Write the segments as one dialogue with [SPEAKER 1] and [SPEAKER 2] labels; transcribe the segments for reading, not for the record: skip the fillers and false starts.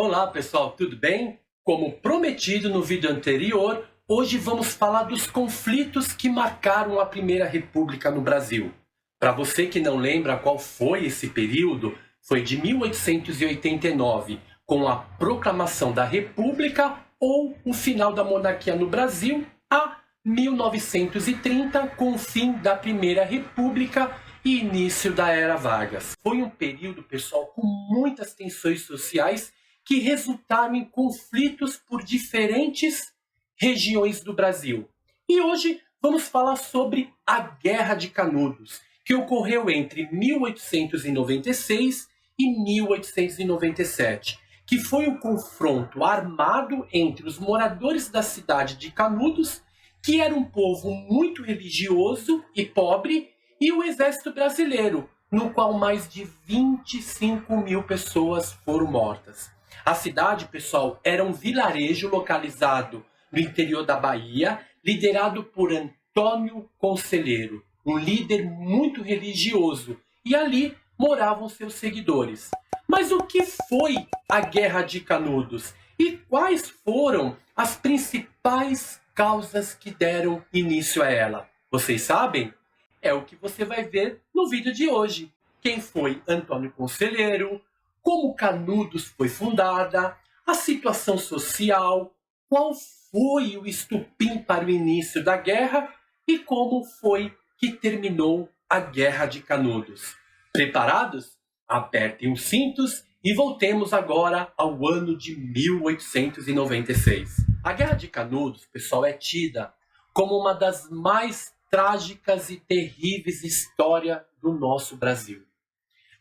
[SPEAKER 1] Olá pessoal, tudo bem? Como prometido no vídeo anterior, hoje vamos falar dos conflitos que marcaram a Primeira República no Brasil. Para você que não lembra qual foi esse período, foi de 1889, com a proclamação da República ou o final da monarquia no Brasil, a 1930, com o fim da Primeira República e início da Era Vargas. Foi um período, pessoal, com muitas tensões sociais que resultaram em conflitos por diferentes regiões do Brasil. E hoje vamos falar sobre a Guerra de Canudos, que ocorreu entre 1896 e 1897, que foi um confronto armado entre os moradores da cidade de Canudos, que era um povo muito religioso e pobre, e o exército brasileiro, no qual mais de 25 mil pessoas foram mortas. A cidade, pessoal, era um vilarejo localizado no interior da Bahia, liderado por Antônio Conselheiro, um líder muito religioso, e ali moravam seus seguidores. Mas o que foi a Guerra de Canudos? E quais foram as principais causas que deram início a ela? Vocês sabem? É o que você vai ver no vídeo de hoje. Quem foi Antônio Conselheiro? Como Canudos foi fundada, a situação social, qual foi o estupim para o início da guerra e como foi que terminou a Guerra de Canudos. Preparados? Apertem os cintos e voltemos agora ao ano de 1896. A Guerra de Canudos, pessoal, é tida como uma das mais trágicas e terríveis histórias do nosso Brasil.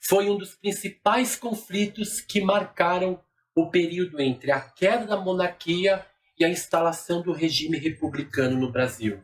[SPEAKER 1] Foi um dos principais conflitos que marcaram o período entre a queda da monarquia e a instalação do regime republicano no Brasil.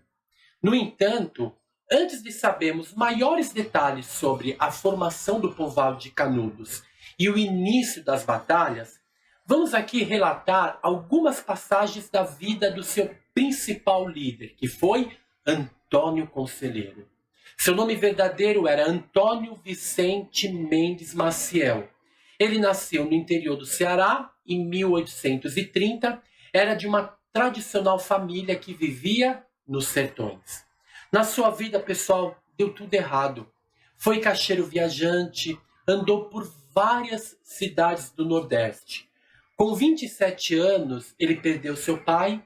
[SPEAKER 1] No entanto, antes de sabermos maiores detalhes sobre a formação do povoado de Canudos e o início das batalhas, vamos aqui relatar algumas passagens da vida do seu principal líder, que foi Antônio Conselheiro. Seu nome verdadeiro era Antônio Vicente Mendes Maciel. Ele nasceu no interior do Ceará em 1830, era de uma tradicional família que vivia nos sertões. Na sua vida, pessoal, deu tudo errado. Foi caixeiro viajante, andou por várias cidades do Nordeste. Com 27 anos, ele perdeu seu pai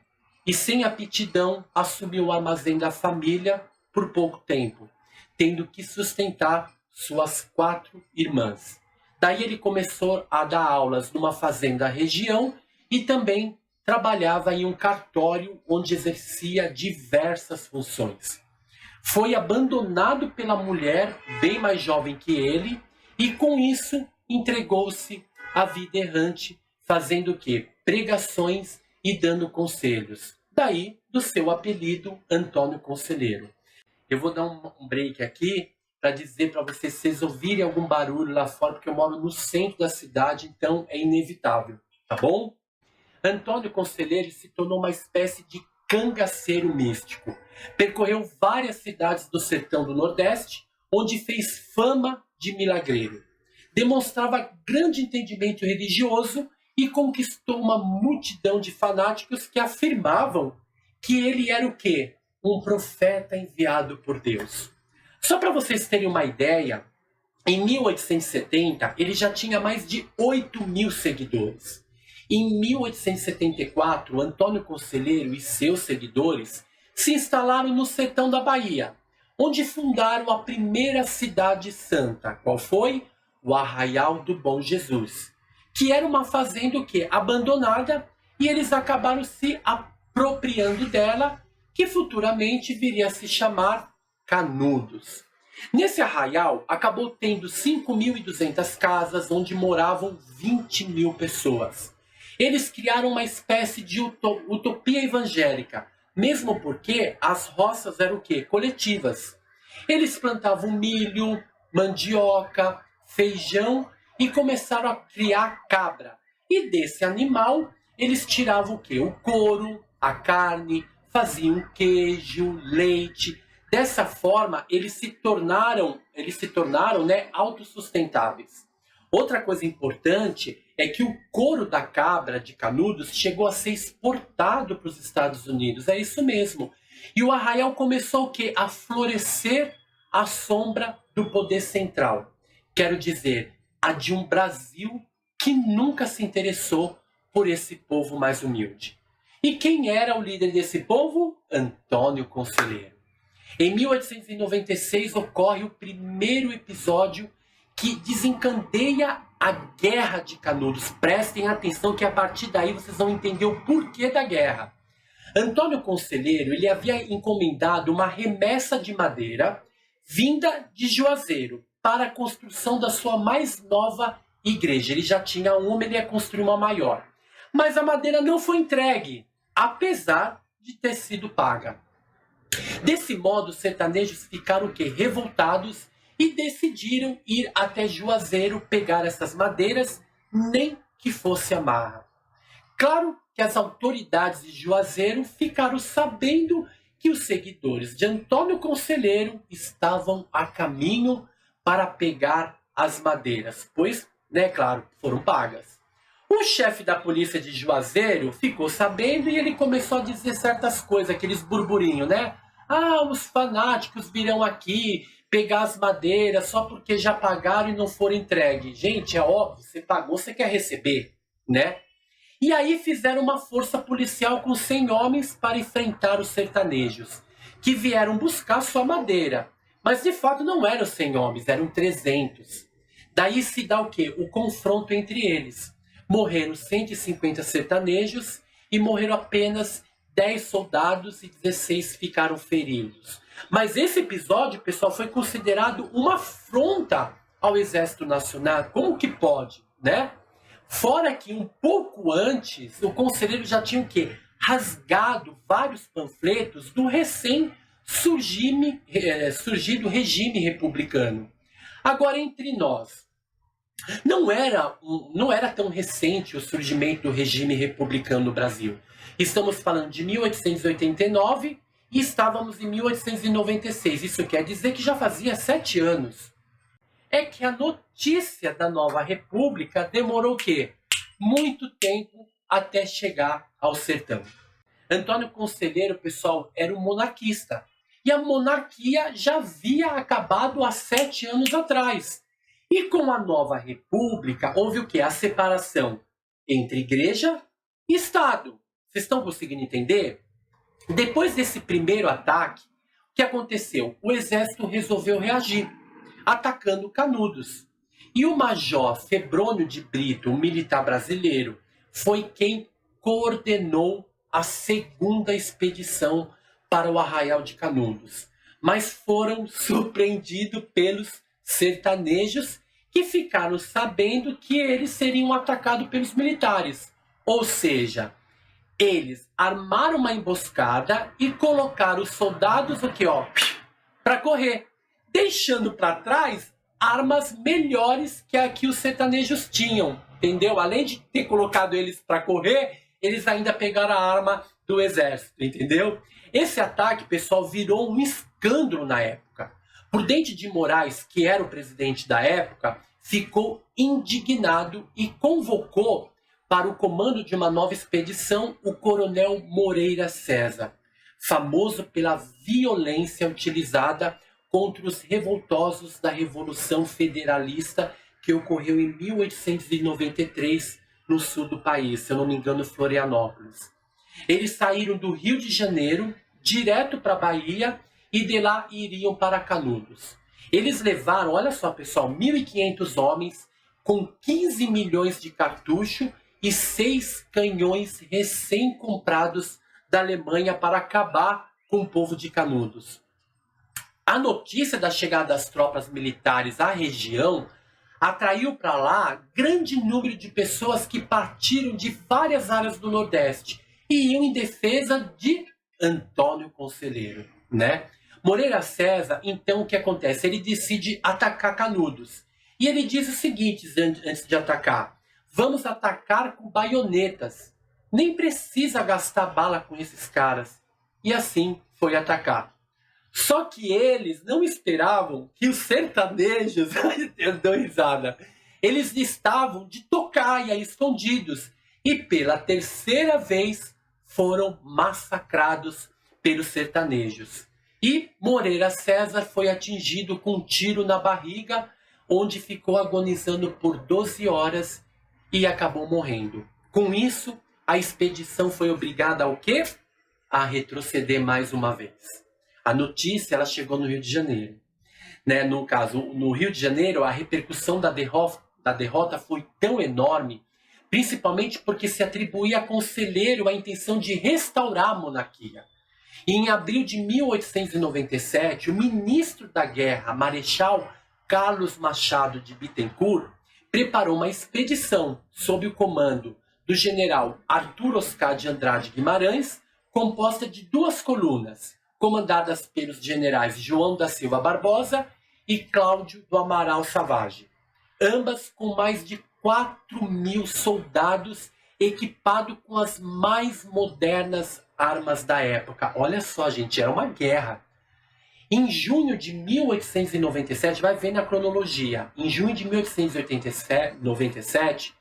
[SPEAKER 1] e, sem aptidão, assumiu o armazém da família por pouco tempo, tendo que sustentar suas 4 irmãs. Daí ele começou a dar aulas numa fazenda da região e também trabalhava em um cartório onde exercia diversas funções. Foi abandonado pela mulher, bem mais jovem que ele, e com isso entregou-se à vida errante, fazendo o quê? Pregações e dando conselhos. Daí do seu apelido, Antônio Conselheiro. Eu vou dar um break aqui para dizer para vocês, se vocês ouvirem algum barulho lá fora, porque eu moro no centro da cidade, então é inevitável, tá bom? Antônio Conselheiro se tornou uma espécie de cangaceiro místico. Percorreu várias cidades do sertão do Nordeste, onde fez fama de milagreiro. Demonstrava grande entendimento religioso e conquistou uma multidão de fanáticos que afirmavam que ele era o quê? Um profeta enviado por Deus. Só para vocês terem uma ideia, em 1870 ele já tinha mais de 8 mil seguidores. Em 1874, Antônio Conselheiro e seus seguidores se instalaram no sertão da Bahia, onde fundaram a primeira cidade santa. Qual foi? O Arraial do Bom Jesus, que era uma fazenda abandonada, e eles acabaram se apropriando dela, que futuramente viria a se chamar Canudos. Nesse arraial, acabou tendo 5.200 casas, onde moravam 20 mil pessoas. Eles criaram uma espécie de utopia evangélica, mesmo porque as roças eram coletivas. Eles plantavam milho, mandioca, feijão e começaram a criar cabra. E desse animal, eles tiravam o couro, a carne, faziam queijo, leite. Dessa forma, eles se tornaram autossustentáveis. Outra coisa importante é que o couro da cabra de Canudos chegou a ser exportado para os Estados Unidos. É isso mesmo. E o Arraial começou o quê? A florescer à sombra do poder central. Quero dizer, a de um Brasil que nunca se interessou por esse povo mais humilde. E quem era o líder desse povo? Antônio Conselheiro. Em 1896 ocorre o primeiro episódio que desencadeia a Guerra de Canudos. Prestem atenção que a partir daí vocês vão entender o porquê da guerra. Antônio Conselheiro, ele havia encomendado uma remessa de madeira vinda de Juazeiro para a construção da sua mais nova igreja. Ele já tinha uma, ele ia construir uma maior. Mas a madeira não foi entregue, apesar de ter sido paga. Desse modo, os sertanejos ficaram o quê? Revoltados e decidiram ir até Juazeiro pegar essas madeiras, nem que fosse amarra. Claro que as autoridades de Juazeiro ficaram sabendo que os seguidores de Antônio Conselheiro estavam a caminho para pegar as madeiras, pois, claro, foram pagas. O chefe da polícia de Juazeiro ficou sabendo e ele começou a dizer certas coisas, aqueles burburinhos, os fanáticos virão aqui pegar as madeiras só porque já pagaram e não foram entregues. Gente, é óbvio, você pagou, você quer receber, E aí fizeram uma força policial com 100 homens para enfrentar os sertanejos, que vieram buscar sua madeira. Mas de fato não eram 100 homens, eram 300. Daí se dá o quê? O confronto entre eles. Morreram 150 sertanejos e morreram apenas 10 soldados e 16 ficaram feridos. Mas esse episódio, pessoal, foi considerado uma afronta ao Exército Nacional. Como que pode, Fora que um pouco antes, o conselheiro já tinha o quê? Rasgado vários panfletos do surgido regime republicano. Agora, entre nós, não era tão recente o surgimento do regime republicano no Brasil. Estamos falando de 1889 e estávamos em 1896. Isso quer dizer que já fazia 7 anos. É que a notícia da nova república demorou o quê? Muito tempo até chegar ao sertão. Antônio Conselheiro, pessoal, era um monarquista. E a monarquia já havia acabado há 7 anos atrás. E com a nova república, houve o quê? A separação entre igreja e Estado. Vocês estão conseguindo entender? Depois desse primeiro ataque, o que aconteceu? O exército resolveu reagir, atacando Canudos. E o major Febrônio de Brito, um militar brasileiro, foi quem coordenou a segunda expedição para o Arraial de Canudos. Mas foram surpreendidos pelos sertanejos que ficaram sabendo que eles seriam atacados pelos militares. Ou seja, eles armaram uma emboscada e colocaram os soldados aqui, para correr, deixando para trás armas melhores que a que os sertanejos tinham, entendeu? Além de ter colocado eles para correr, eles ainda pegaram a arma do exército, entendeu? Esse ataque, pessoal, virou um escândalo na época. Prudente de Moraes, que era o presidente da época, ficou indignado e convocou para o comando de uma nova expedição o coronel Moreira César, famoso pela violência utilizada contra os revoltosos da Revolução Federalista que ocorreu em 1893 no sul do país, se eu não me engano, Florianópolis. Eles saíram do Rio de Janeiro direto para a Bahia e de lá iriam para Canudos. Eles levaram, olha só pessoal, 1.500 homens com 15 milhões de cartucho e 6 canhões recém-comprados da Alemanha para acabar com o povo de Canudos. A notícia da chegada das tropas militares à região atraiu para lá grande número de pessoas que partiram de várias áreas do Nordeste e iam em defesa de Antônio Conselheiro, Moreira César, então, o que acontece? Ele decide atacar Canudos. E ele diz o seguinte, antes de atacar: vamos atacar com baionetas. Nem precisa gastar bala com esses caras. E assim foi atacar. Só que eles não esperavam que os sertanejos, eu dou risada, eles estavam de tocaia, escondidos, e pela terceira vez foram massacrados pelos sertanejos. E Moreira César foi atingido com um tiro na barriga, onde ficou agonizando por 12 horas e acabou morrendo. Com isso, a expedição foi obrigada ao quê? A retroceder mais uma vez. A notícia ela chegou no Rio de Janeiro. Né? No caso, no Rio de Janeiro, a repercussão da derrota foi tão enorme, principalmente porque se atribuía a Conselheiro a intenção de restaurar a monarquia. E em abril de 1897, o ministro da Guerra, Marechal Carlos Machado de Bittencourt, preparou uma expedição sob o comando do general Arthur Oscar de Andrade Guimarães, composta de 2 colunas, comandadas pelos generais João da Silva Barbosa e Cláudio do Amaral Savage, ambas com mais de 4.000 soldados equipados com as mais modernas armas da época. Olha só, gente, era uma guerra. Em junho de 1897, vai ver na cronologia, em junho de 1897,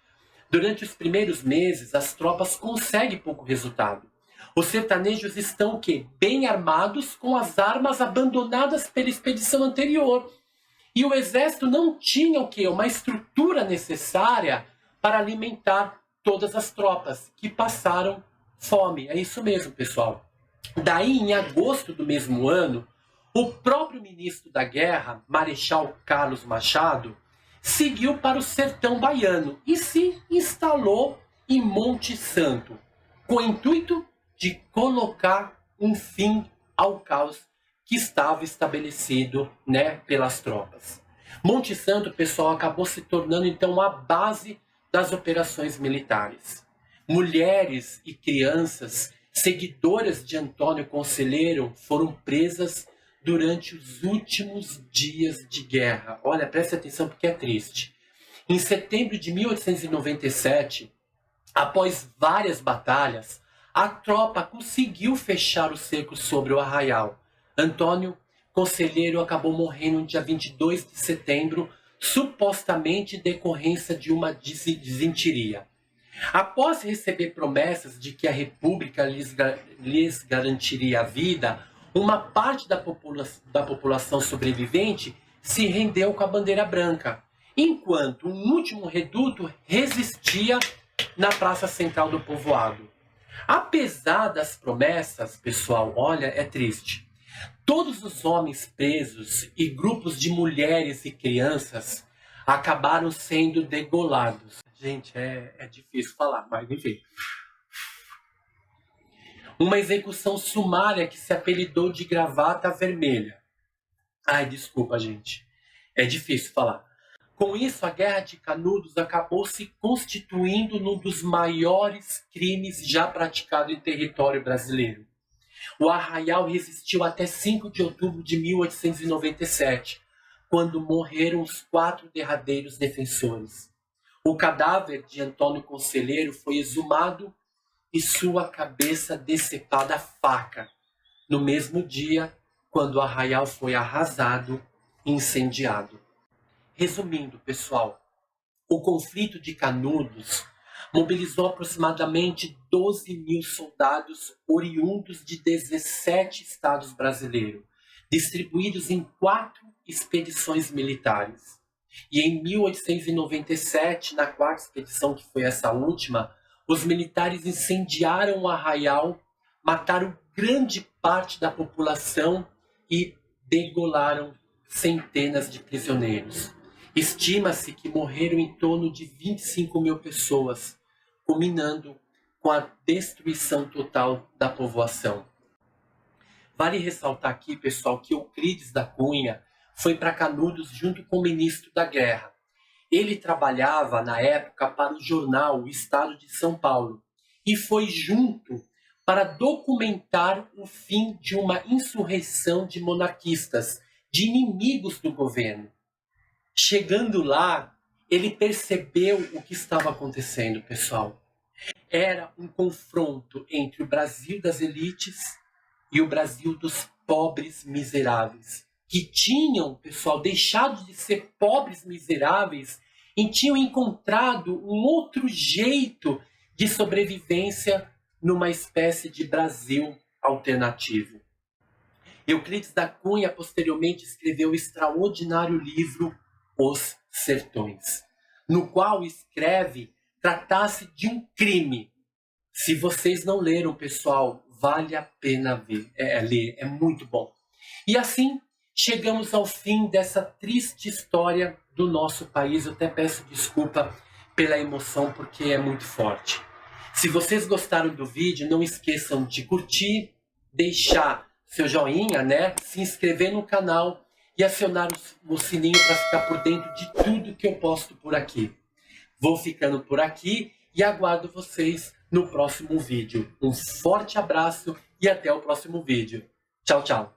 [SPEAKER 1] durante os primeiros meses, as tropas conseguem pouco resultado. Os sertanejos estão o quê? Bem armados com as armas abandonadas pela expedição anterior. E o exército não tinha o quê? Uma estrutura necessária para alimentar todas as tropas que passaram fome. É isso mesmo, pessoal. Daí, em agosto do mesmo ano, o próprio ministro da Guerra, Marechal Carlos Machado, seguiu para o sertão baiano e se instalou em Monte Santo, com o intuito de colocar um fim ao caos que estava estabelecido, né, pelas tropas. Monte Santo, pessoal, acabou se tornando então a base das operações militares. Mulheres e crianças, seguidoras de Antônio Conselheiro, foram presas durante os últimos dias de guerra. Olha, preste atenção porque é triste. Em setembro de 1897, após várias batalhas, a tropa conseguiu fechar o cerco sobre o arraial. Antônio Conselheiro acabou morrendo no dia 22 de setembro, supostamente decorrência de uma disenteria. Após receber promessas de que a República lhes garantiria a vida, uma parte da população sobrevivente se rendeu com a bandeira branca, enquanto um último reduto resistia na praça central do povoado. Apesar das promessas, pessoal, olha, é triste. Todos os homens presos e grupos de mulheres e crianças acabaram sendo degolados. Gente, é difícil falar, mas enfim. Uma execução sumária que se apelidou de gravata vermelha. Ai, desculpa, gente. É difícil falar. Com isso, a Guerra de Canudos acabou se constituindo num dos maiores crimes já praticados em território brasileiro. O arraial resistiu até 5 de outubro de 1897, quando morreram os 4 derradeiros defensores. O cadáver de Antônio Conselheiro foi exumado e sua cabeça decepada a faca, no mesmo dia quando o arraial foi arrasado e incendiado. Resumindo, pessoal, o conflito de Canudos mobilizou aproximadamente 12.000 soldados oriundos de 17 estados brasileiros, distribuídos em 4 expedições militares. E em 1897, na 4ª expedição, que foi essa última, os militares incendiaram o arraial, mataram grande parte da população e degolaram centenas de prisioneiros. Estima-se que morreram em torno de 25.000 pessoas, culminando com a destruição total da povoação. Vale ressaltar aqui, pessoal, que Euclides da Cunha foi para Canudos junto com o ministro da Guerra. Ele trabalhava, na época, para o jornal O Estado de São Paulo e foi junto para documentar o fim de uma insurreição de monarquistas, de inimigos do governo. Chegando lá, ele percebeu o que estava acontecendo, pessoal. Era um confronto entre o Brasil das elites e o Brasil dos pobres miseráveis, que tinham, pessoal, deixado de ser pobres miseráveis e tinham encontrado um outro jeito de sobrevivência numa espécie de Brasil alternativo. Euclides da Cunha posteriormente escreveu o extraordinário livro Os Sertões, no qual escreve tratasse de um crime. Se vocês não leram, pessoal, vale a pena ler, é muito bom. E assim, chegamos ao fim dessa triste história do nosso país. Eu até peço desculpa pela emoção, porque é muito forte. Se vocês gostaram do vídeo, não esqueçam de curtir, deixar seu joinha, se inscrever no canal e acionar o sininho para ficar por dentro de tudo que eu posto por aqui. Vou ficando por aqui e aguardo vocês no próximo vídeo. Um forte abraço e até o próximo vídeo. Tchau, tchau.